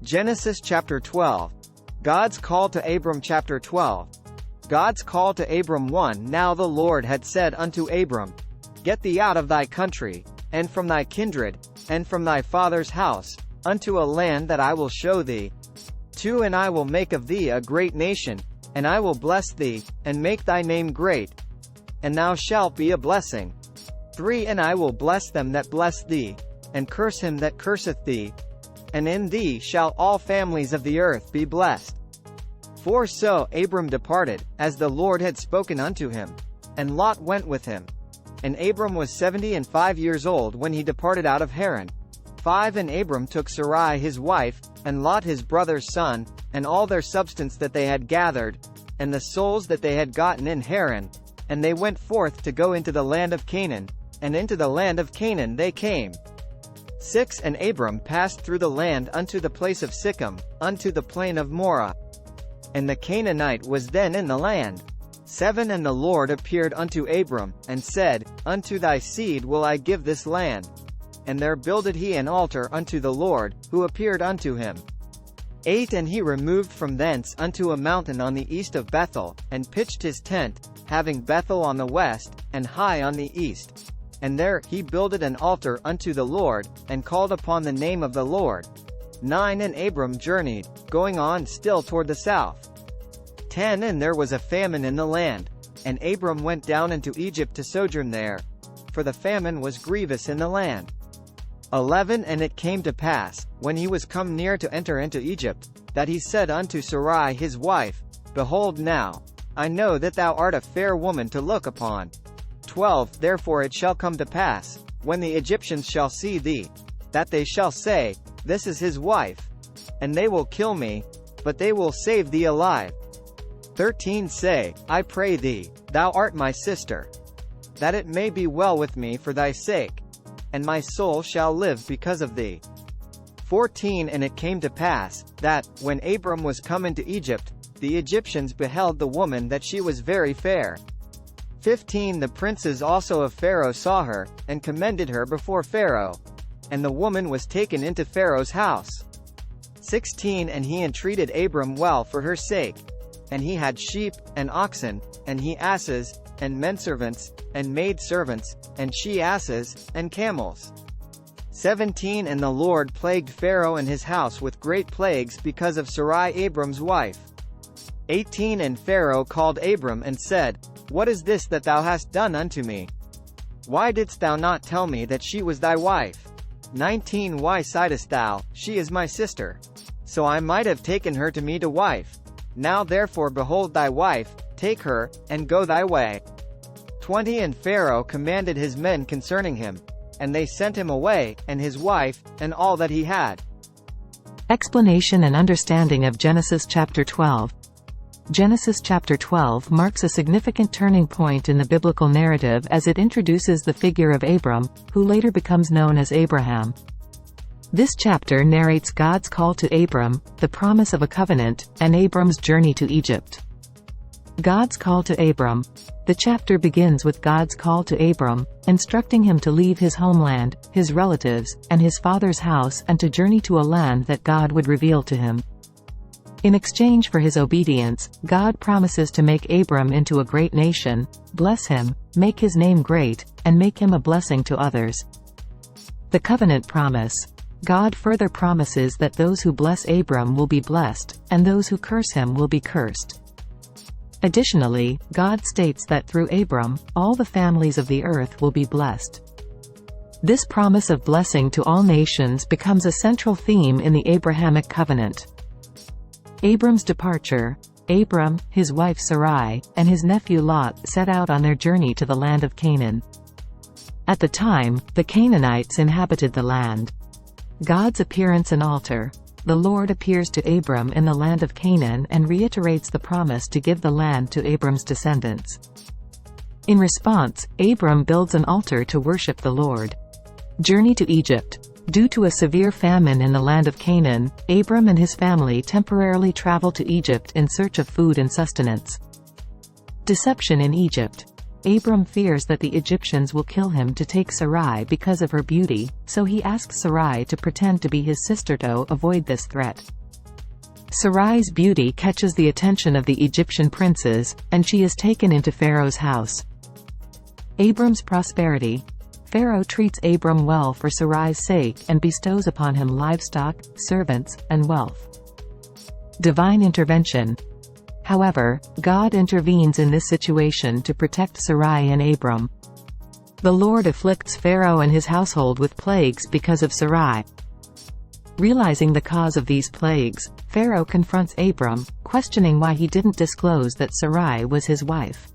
Genesis chapter 12. God's call to Abram chapter 12. God's call to Abram 1. Now the Lord had said unto Abram, Get thee out of thy country, and from thy kindred, and from thy father's house, unto a land that I will show thee. 2. And I will make of thee a great nation, and I will bless thee, and make thy name great, and thou shalt be a blessing. 3. And I will bless them that bless thee, and curse him that curseth thee, and in thee shall all families of the earth be blessed. 4. So Abram departed, as the Lord had spoken unto him, and Lot went with him. And Abram was 75 years old when he departed out of Haran. 5. And Abram took Sarai his wife, and Lot his brother's son, and all their substance that they had gathered, and the souls that they had gotten in Haran, and they went forth to go into the land of Canaan, and into the land of Canaan they came. 6. And Abram passed through the land unto the place of Sichem, unto the plain of Moreh. And the Canaanite was then in the land. 7. And the Lord appeared unto Abram, and said, Unto thy seed will I give this land. And there builded he an altar unto the Lord, who appeared unto him. 8. And he removed from thence unto a mountain on the east of Bethel, and pitched his tent, having Bethel on the west, and Hai on the east. And there he builded an altar unto the Lord, and called upon the name of the Lord. 9. And Abram journeyed, going on still toward the south. 10. And there was a famine in the land, and Abram went down into Egypt to sojourn there, for the famine was grievous in the land. 11. And it came to pass, when he was come near to enter into Egypt, that he said unto Sarai his wife, Behold now, I know that thou art a fair woman to look upon. 12. Therefore it shall come to pass, when the Egyptians shall see thee, that they shall say, This is his wife. And they will kill me, but they will save thee alive. 13. Say, I pray thee, thou art my sister, that it may be well with me for thy sake, and my soul shall live because of thee. 14. And it came to pass, that, when Abram was come into Egypt, the Egyptians beheld the woman that she was very fair. 15. The princes also of Pharaoh saw her, and commended her before Pharaoh. And the woman was taken into Pharaoh's house. 16. And he entreated Abram well for her sake. And he had sheep, and oxen, and he asses, and menservants, and maidservants, and she-asses, and camels. 17. And the Lord plagued Pharaoh and his house with great plagues because of Sarai Abram's wife. 18. And Pharaoh called Abram and said, What is this that thou hast done unto me? Why didst thou not tell me that she was thy wife? 19. Why sightest thou, She is my sister? So I might have taken her to me to wife. Now therefore behold thy wife, take her, and go thy way. 20. And Pharaoh commanded his men concerning him, and they sent him away, and his wife, and all that he had. Explanation and understanding of Genesis chapter 12. Genesis chapter 12 marks a significant turning point in the biblical narrative as it introduces the figure of Abram, who later becomes known as Abraham. This chapter narrates God's call to Abram, the promise of a covenant, and Abram's journey to Egypt. God's call to Abram. The chapter begins with God's call to Abram, instructing him to leave his homeland, his relatives, and his father's house and to journey to a land that God would reveal to him. In exchange for his obedience, God promises to make Abram into a great nation, bless him, make his name great, and make him a blessing to others. The covenant promise. God further promises that those who bless Abram will be blessed, and those who curse him will be cursed. Additionally, God states that through Abram, all the families of the earth will be blessed. This promise of blessing to all nations becomes a central theme in the Abrahamic covenant. Abram's departure. Abram, his wife Sarai, and his nephew Lot set out on their journey to the land of Canaan. At the time, the Canaanites inhabited the land. God's appearance and altar. The Lord appears to Abram in the land of Canaan and reiterates the promise to give the land to Abram's descendants. In response, Abram builds an altar to worship the Lord. Journey to Egypt. Due to a severe famine in the land of Canaan, Abram and his family temporarily travel to Egypt in search of food and sustenance. Deception in Egypt. Abram fears that the Egyptians will kill him to take Sarai because of her beauty, so he asks Sarai to pretend to be his sister to avoid this threat. Sarai's beauty catches the attention of the Egyptian princes, and she is taken into Pharaoh's house. Abram's prosperity. Pharaoh treats Abram well for Sarai's sake and bestows upon him livestock, servants, and wealth. Divine intervention. However, God intervenes in this situation to protect Sarai and Abram. The Lord afflicts Pharaoh and his household with plagues because of Sarai. Realizing the cause of these plagues, Pharaoh confronts Abram, questioning why he didn't disclose that Sarai was his wife.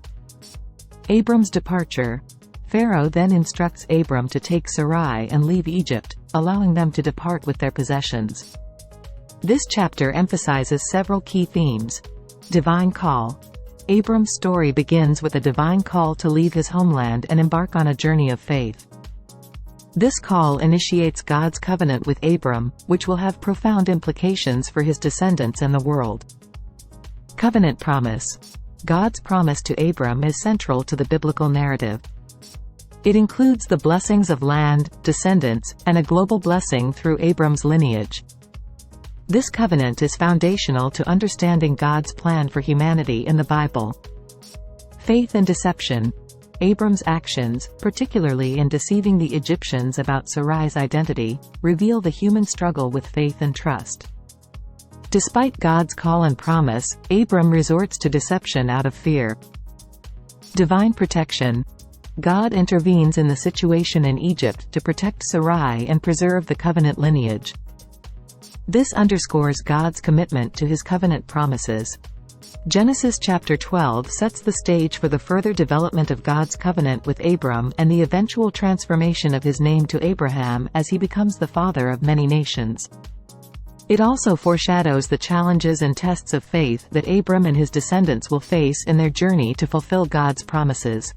Abram's departure. Pharaoh then instructs Abram to take Sarai and leave Egypt, allowing them to depart with their possessions. This chapter emphasizes several key themes. Divine call. Abram's story begins with a divine call to leave his homeland and embark on a journey of faith. This call initiates God's covenant with Abram, which will have profound implications for his descendants and the world. Covenant promise. God's promise to Abram is central to the biblical narrative. It includes the blessings of land, descendants, and a global blessing through Abram's lineage. This covenant is foundational to understanding God's plan for humanity in the Bible. Faith and deception. Abram's actions, particularly in deceiving the Egyptians about Sarai's identity, reveal the human struggle with faith and trust. Despite God's call and promise, Abram resorts to deception out of fear. Divine protection. God intervenes in the situation in Egypt to protect Sarai and preserve the covenant lineage. This underscores God's commitment to his covenant promises. Genesis chapter 12 sets the stage for the further development of God's covenant with Abram and the eventual transformation of his name to Abraham as he becomes the father of many nations. It also foreshadows the challenges and tests of faith that Abram and his descendants will face in their journey to fulfill God's promises.